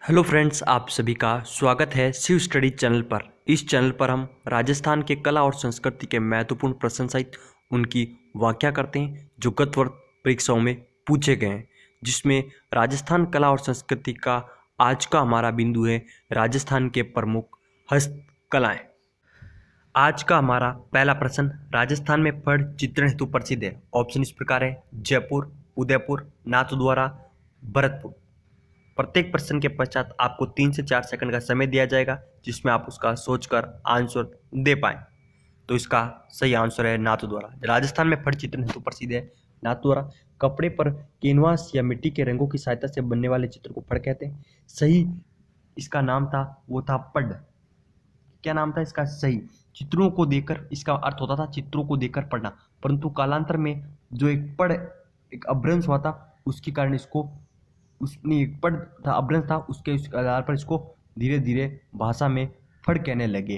Hello friends, आप सभी का स्वागत है शिव स्टडी चैनल पर। इस चैनल पर हम राजस्थान के कला और संस्कृति के महत्वपूर्ण प्रश्न सहित उनकी व्याख्या करते हैं जो गत वर्ष परीक्षाओं में पूछे गए हैं, जिसमें राजस्थान कला और संस्कृति का आज का हमारा बिंदु है राजस्थान के प्रमुख हस्तकलाएं। आज का हमारा पहला प्रश्न, राजस्थान में फड़ चित्रण हेतु प्रसिद्ध है। ऑप्शन इस प्रकार है: जयपुर, उदयपुर, नाथद्वारा, भरतपुर। प्रत्येक प्रश्न के पश्चात आपको 3 से 4 सेकंड का समय दिया जाएगा, जिसमें आप उसका सोचकर आंसर दे पाएं। तो इसका सही आंसर है नाथद्वारा। राजस्थान में फड़ चित्रण हेतु प्रसिद्ध है नाथद्वारा। कपड़े पर कैनवास या मिट्टी के रंगों की सहायता से बनने वाले चित्र को फड़ कहते हैं। सही इसका नाम था, वो था पढ़। क्या नाम था इसका? सही। चित्रों को देखकर, इसका अर्थ होता था चित्रों को देखकर पढ़ना, परंतु कालांतर में जो एक पढ़, एक अभ्रंश हुआ था, उसके कारण इसको उसने एक पढ़ था, अभ्रंश था, उसके आधार पर इसको धीरे धीरे भाषा में फड़ कहने लगे।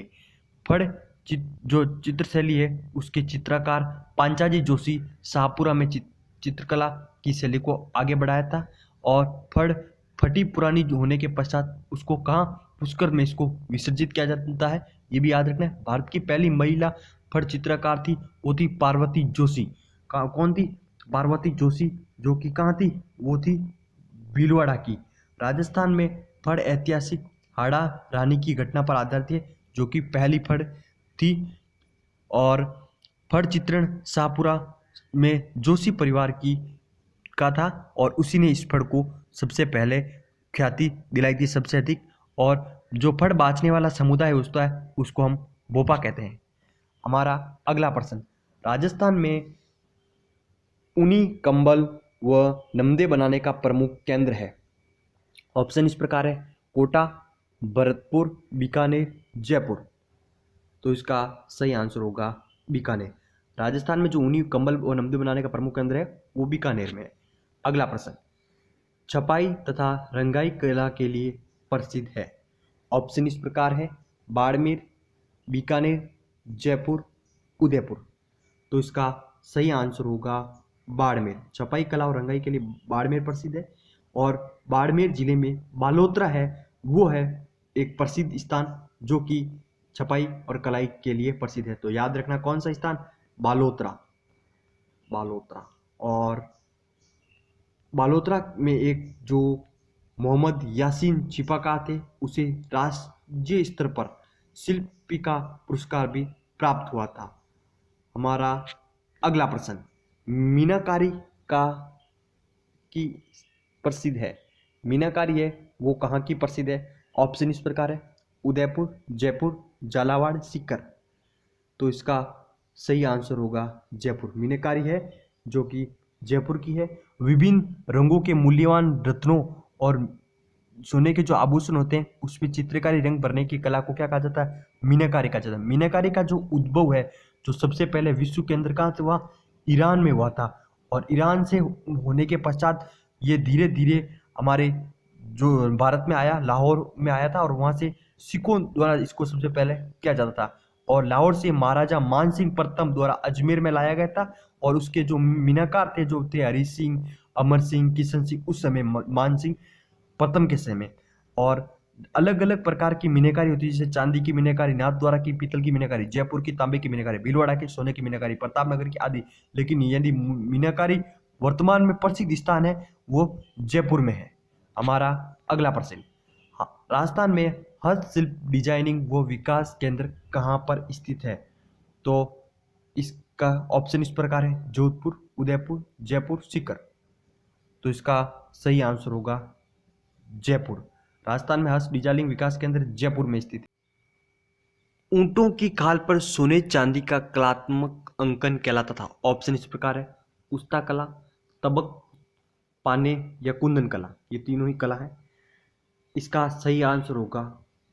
फड़ जो चित्रशैली है, उसके चित्रकार पांचाजी जोशी शाहपुरा में चित्रकला की शैली को आगे बढ़ाया था। और फड़ फटी पुरानी होने के पश्चात उसको कहाँ, पुष्कर में इसको विसर्जित किया जाता है, ये भी याद रखना है। भारत की पहली महिला फड़ चित्रकार थी, वो थी पार्वती जोशी। कौन थी? पार्वती जोशी, जो कि कहाँ थी? वो थी भीलवाड़ा की। राजस्थान में फड़ ऐतिहासिक हाड़ा रानी की घटना पर आधारित है, जो कि पहली फड़ थी। और फड़ चित्रण शाहपुरा में जोशी परिवार का था, और उसी ने इस फड़ को सबसे पहले ख्याति दिलाई थी सबसे अधिक। और जो फड़ बाँचने वाला समुदाय होता है, उसको हम बोपा कहते हैं। हमारा अगला प्रश्न, राजस्थान में ऊनी कंबल व नमदे बनाने का प्रमुख केंद्र है। ऑप्शन इस प्रकार है: कोटा, भरतपुर, बीकानेर, जयपुर। तो इसका सही आंसर होगा बीकानेर। राजस्थान में जो ऊनी कंबल व नमदे बनाने का प्रमुख केंद्र है, वो बीकानेर में है। अगला प्रश्न, छपाई तथा रंगाई कला के लिए प्रसिद्ध है। ऑप्शन इस प्रकार है: बाड़मेर, बीकानेर, जयपुर, उदयपुर। तो इसका सही आंसर होगा बाड़मेर। छपाई कला और रंगाई के लिए बाड़मेर प्रसिद्ध है। और बाड़मेर जिले में बालोतरा है, वो है एक प्रसिद्ध स्थान जो कि छपाई और कलाई के लिए प्रसिद्ध है। तो याद रखना कौन सा स्थान? बालोतरा। बालोतरा। और बालोतरा में एक जो मोहम्मद यासीन छिपाकार थे, उसे राज्य स्तर पर शिल्पी का पुरस्कार भी प्राप्त हुआ था। हमारा अगला प्रश्न, मीनाकारी का की प्रसिद्ध है। मीनाकारी है, वो कहाँ की प्रसिद्ध है? ऑप्शन इस प्रकार है: उदयपुर, जयपुर, झालावाड़, सीकर। तो इसका सही आंसर होगा जयपुर। मीनाकारी है जो कि जयपुर की है। विभिन्न रंगों के मूल्यवान रत्नों और सोने के जो आभूषण होते हैं, उसमें चित्रकारी रंग भरने की कला को क्या कहा जाता है? मीनाकारी कहा जाता है। मीनाकारी का जो उद्भव है, जो सबसे पहले विश्व के अंदर कहाँ से हुआ? ईरान में हुआ था। और ईरान से होने के पश्चात ये धीरे धीरे हमारे जो भारत में आया, लाहौर में आया था, और वहाँ से सिखों द्वारा इसको सबसे पहले किया जाता था। और लाहौर से महाराजा मानसिंह प्रथम द्वारा अजमेर में लाया गया था। और उसके जो मीनाकार थे, जो थे हरि सिंह, अमर सिंह, किशन सिंह, उस समय मानसिंह प्रथम के समय। और अलग अलग प्रकार की मीनाकारी होती है, जैसे चांदी की मीनाकारी, नाथद्वारा की पीतल की मीनाकारी, जयपुर की तांबे की मीनाकारी, भीलवाड़ा की सोने की मीनाकारी, प्रतापनगर की आदि। लेकिन यदि मीनाकारी वर्तमान में प्रसिद्ध स्थान है, वो जयपुर में है। हमारा अगला प्रश्न, राजस्थान में हस्तशिल्प डिजाइनिंग व विकास केंद्र कहाँ पर स्थित है? तो इसका ऑप्शन इस प्रकार है: जोधपुर, उदयपुर, जयपुर, सीकर। तो इसका सही आंसर होगा जयपुर। राजस्थान में हस्त डिजाइनिंग विकास केंद्र जयपुर में स्थित है। ऊंटों की खाल पर सोने चांदी का कलात्मक अंकन कहलाता था। ऑप्शन इस प्रकार है: उस्ता कला, तबक पाने या कुंदन कला। ये तीनों ही कला है। इसका सही आंसर होगा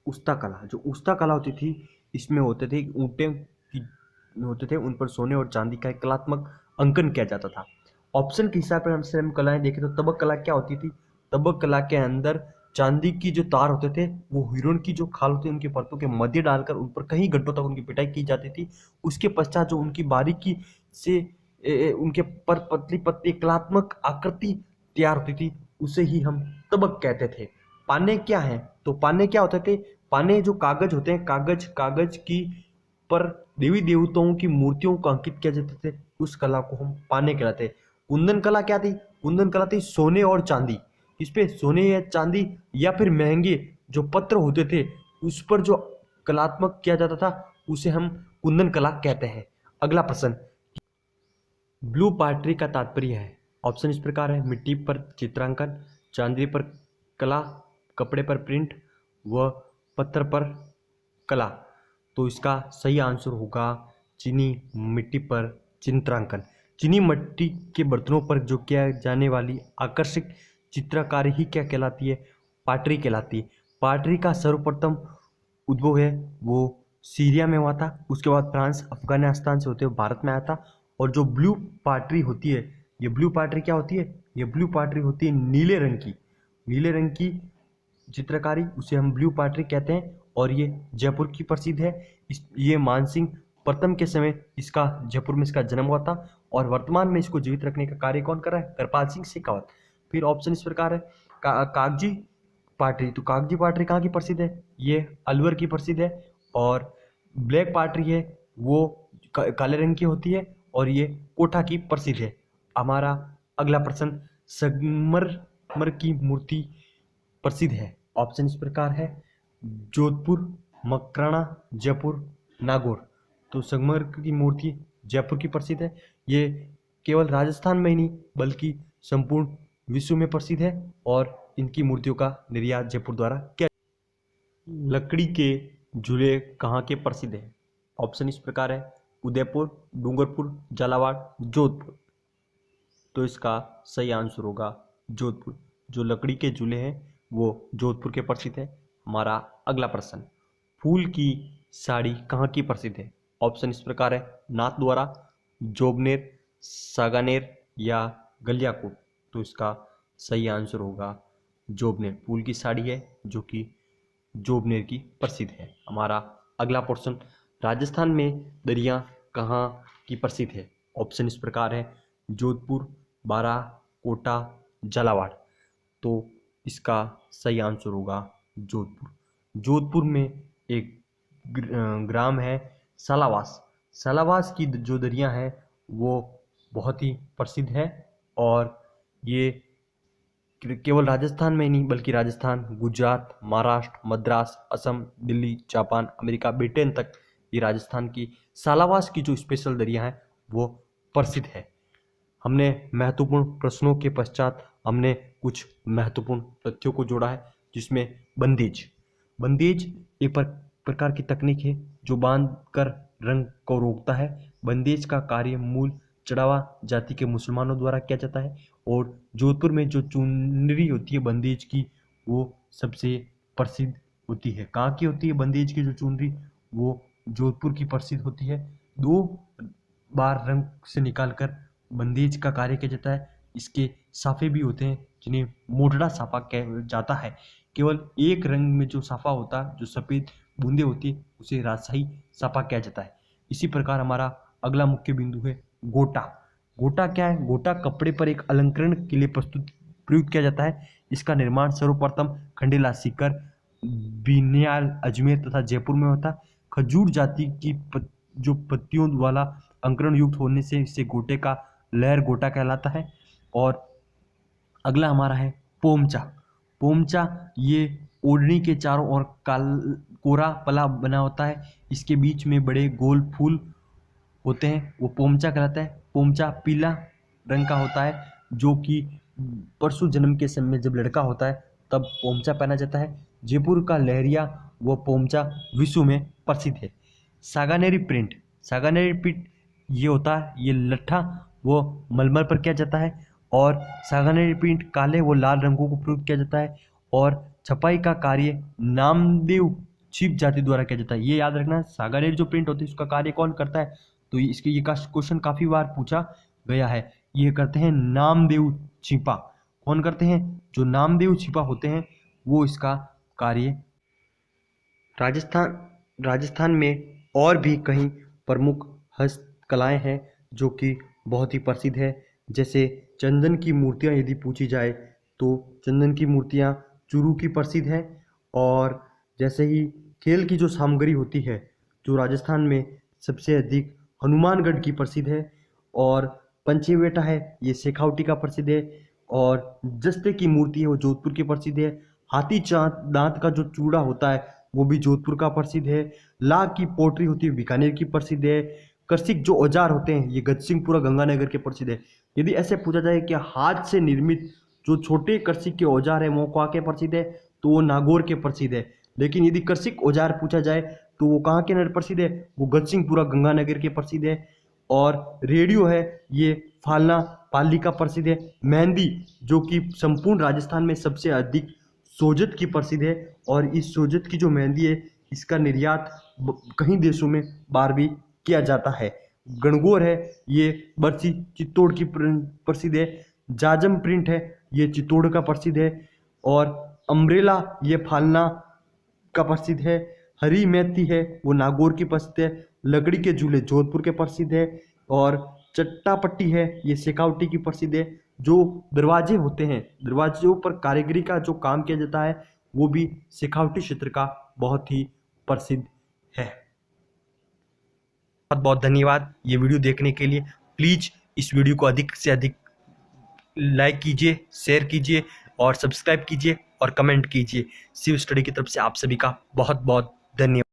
उस्ता कला। जो उस्ता कला होती थी, इसमें होते थे ऊंटे होते थे, उन पर सोने और चांदी का एक कलात्मक अंकन किया जाता था। ऑप्शन के हिसाब से हम कलाएं देखें तो तबक कला क्या होती थी? तबक कला के अंदर चांदी की जो तार होते थे, वो हिरण की जो खाल होती है, उनकी परतों के मध्य डालकर उन पर कई घंटों तक उनकी पिटाई की जाती थी। उसके पश्चात जो उनकी बारीकी से उनके पर पतली पतली कलात्मक आकृति तैयार होती थी, उसे ही हम तबक कहते थे। पाने क्या है, तो पाने क्या होता है कि पाने जो कागज होते हैं, कागज की पर देवी देवताओं की मूर्तियों को अंकित किया जाते थे, उस कला को हम पाने कहलाते हैं। कुंदन कला क्या थी? कुंदन कला थी सोने और चांदी, इस पे सोने या चांदी या फिर महंगे जो पत्र होते थे उस पर जो कलात्मक किया जाता था उसे हम कुंदन कला कहते हैं। अगला प्रश्न, ब्लू पार्ट्री का तात्पर्य है। ऑप्शन इस प्रकार है, मिट्टी पर चित्रांकन, चांदी पर कला, कपड़े पर प्रिंट व पत्थर पर कला। तो इसका सही आंसर होगा चीनी मिट्टी पर चित्रांकन। चीनी मिट्टी के बर्तनों पर जो किया जाने वाली आकर्षक चित्रकारी ही क्या कहलाती है? पाटरी कहलाती है। पाटरी का सर्वप्रथम उद्भव है वो सीरिया में हुआ था, उसके बाद फ्रांस अफगानिस्तान से होते हुए भारत में आया था। और जो ब्लू पाटरी होती है, ये ब्लू पाटरी क्या होती है? ये ब्लू पाटरी होती है नीले रंग की चित्रकारी, उसे हम ब्लू पाटरी कहते हैं। और ये जयपुर की प्रसिद्ध है। ये मानसिंह प्रथम के समय इसका जयपुर में इसका जन्म हुआ था और वर्तमान में इसको जीवित रखने का कार्य कौन कर रहा है? कृपाल सिंह शेखावत। फिर ऑप्शन इस प्रकार है, कागजी पाटरी। तो कागजी पाटरी कहाँ की प्रसिद्ध है? ये अलवर की प्रसिद्ध है। और ब्लैक पाटरी है वो काले रंग की होती है और ये कोठा की प्रसिद्ध है। हमारा अगला प्रश्न, संगमरमर की मूर्ति प्रसिद्ध है। ऑप्शन इस प्रकार है, जोधपुर, मकराना, जयपुर, नागौर। तो संगमरमर की मूर्ति जयपुर की प्रसिद्ध है। ये केवल राजस्थान में ही नहीं बल्कि संपूर्ण विश्व में प्रसिद्ध है और इनकी मूर्तियों का निर्यात जयपुर द्वारा किया। लकड़ी के झूले कहाँ के प्रसिद्ध हैं? ऑप्शन इस प्रकार है, उदयपुर, डूंगरपुर, झालावाड़, जोधपुर। तो इसका सही आंसर होगा जोधपुर। जो लकड़ी के झूले हैं वो जोधपुर के प्रसिद्ध है। हमारा अगला प्रश्न, फूल की साड़ी कहाँ की प्रसिद्ध है? ऑप्शन इस प्रकार है, नाथद्वारा, जोबनेर, सागानेर या गलियाकोट। तो इसका सही आंसर होगा जोबनेर। फूल की साड़ी है जो कि जोबनेर की प्रसिद्ध है। हमारा अगला प्रश्न, राजस्थान में दरिया कहाँ की प्रसिद्ध है? ऑप्शन इस प्रकार है, जोधपुर, बारा, कोटा, झालावाड़। तो इसका सही आंसर होगा जोधपुर। जोधपुर में एक ग्राम है सालावास। सालावास की जो दरिया है वो बहुत ही प्रसिद्ध है और ये केवल राजस्थान में नहीं बल्कि Rajasthan, Gujarat, Maharashtra, Madras, Assam, Delhi, Japan, America, Britain तक ये राजस्थान की सालावास की जो स्पेशल दरिया है वो प्रसिद्ध है। हमने महत्वपूर्ण प्रश्नों के पश्चात हमने कुछ महत्वपूर्ण तथ्यों को जोड़ा है जिसमें बंदेज एक प्रकार की तकनीक है जो बांध कर रंग को रोकता है। बंदेज का कार्य मूल चढ़ावा जाति के मुसलमानों द्वारा किया जाता है और जोधपुर में जो चुनरी होती है बंदेज की वो सबसे प्रसिद्ध होती है। कहाँ की होती है बंदेज की जो चुनरी? वो जोधपुर की प्रसिद्ध होती है। 2 बार रंग से निकालकर बंदेज का कार्य किया जाता है। इसके साफे भी होते हैं जिन्हें मोटड़ा साफा कहा जाता है। केवल एक रंग में जो साफा होता है, जो सफ़ेद बूंदे होती है, उसे राजशाही साफा कहा जाता है। इसी प्रकार हमारा अगला मुख्य बिंदु है गोटा। गोटा क्या है? गोटा कपड़े पर एक अलंकरण के लिए प्रयुक्त किया जाता है। इसका निर्माण सर्वप्रथम खंडेला सीकर, बीनियाल, अजमेर तथा जयपुर में होता है। खजूर जाति की जो पत्तियों वाला अंकरण युक्त होने से इसे गोटे का लहर गोटा कहलाता है। और अगला हमारा है पोमचा। पोमचा ये ओढ़नी के चारों ओर कोरा पला बना होता है। इसके बीच में बड़े गोल फूल होते हैं, वो पोमचा कहलाता है। पोमचा पीला रंग का होता है जो कि परशु जन्म के समय जब लड़का होता है तब पोमचा पहना जाता है। जयपुर का लहरिया व पोमचा विश्व में प्रसिद्ध है। सागानेरी प्रिंट ये होता है, ये लट्ठा वो मलमल पर किया जाता है और सागानेरी प्रिंट काले व लाल रंगों को प्रयुक्त किया जाता है और छपाई का कार्य नामदेव छिप जाति द्वारा किया जाता है। ये याद रखना, सागानेरी जो प्रिंट होती है उसका कार्य कौन करता है? तो इसके ये क्वेश्चन काफ़ी बार पूछा गया है। ये करते हैं नामदेव छिपा। कौन करते हैं? जो नामदेव छिपा होते हैं वो इसका कार्य। राजस्थान में और भी कई प्रमुख हस्तकलाएं हैं जो कि बहुत ही प्रसिद्ध है। जैसे चंदन की मूर्तियां यदि पूछी जाए तो चंदन की मूर्तियां चूरू की प्रसिद्ध है। और जैसे ही खेल की जो सामग्री होती है, जो राजस्थान में सबसे अधिक हनुमानगढ़ की प्रसिद्ध है। और पंचेवेटा है, ये शेखावटी का प्रसिद्ध है। और जस्ते की मूर्ति है वो जोधपुर की प्रसिद्ध है। हाथी दांत का जो चूड़ा होता है वो भी जोधपुर का प्रसिद्ध है। लाख की पोटरी होती है बीकानेर की प्रसिद्ध है। कर्सिक जो औजार होते हैं ये गजसिंहपुरा गंगानगर के प्रसिद्ध है। यदि ऐसे पूछा जाए कि हाथ से निर्मित जो छोटे कर्सिक के औजार है वो कहाँ के प्रसिद्ध है, तो वो नागौर के प्रसिद्ध है। लेकिन यदि कर्सिक औजार पूछा जाए तो वो कहाँ के अंदर प्रसिद्ध है, वो गजसिंहपुरा गंगानगर के प्रसिद्ध है। और रेडियो है, ये फालना पाली का प्रसिद्ध है। मेहंदी जो कि संपूर्ण राजस्थान में सबसे अधिक सोजत की प्रसिद्ध है। और इस सोजत की जो मेहंदी है इसका निर्यात कई देशों में बाहर भी किया जाता है। गणगौर है, ये बरसी चित्तौड़ की प्रसिद्ध है। जाजम प्रिंट है, ये चित्तौड़ का प्रसिद्ध है। और अम्ब्रेला ये फालना का प्रसिद्ध है। हरी मैती है वो नागौर की प्रसिद्ध है। लकड़ी के झूले जोधपुर के प्रसिद्ध है। और चट्टापट्टी है ये शेखावटी की प्रसिद्ध है। जो दरवाजे होते हैं, दरवाजों पर कारीगरी का जो काम किया जाता है वो भी शेखावटी क्षेत्र का बहुत ही प्रसिद्ध है। बहुत बहुत धन्यवाद ये वीडियो देखने के लिए। प्लीज़ इस वीडियो को अधिक से अधिक लाइक कीजिए, शेयर कीजिए और सब्सक्राइब कीजिए और कमेंट कीजिए। शिव स्टडी की तरफ से आप सभी का बहुत बहुत धन्यवाद।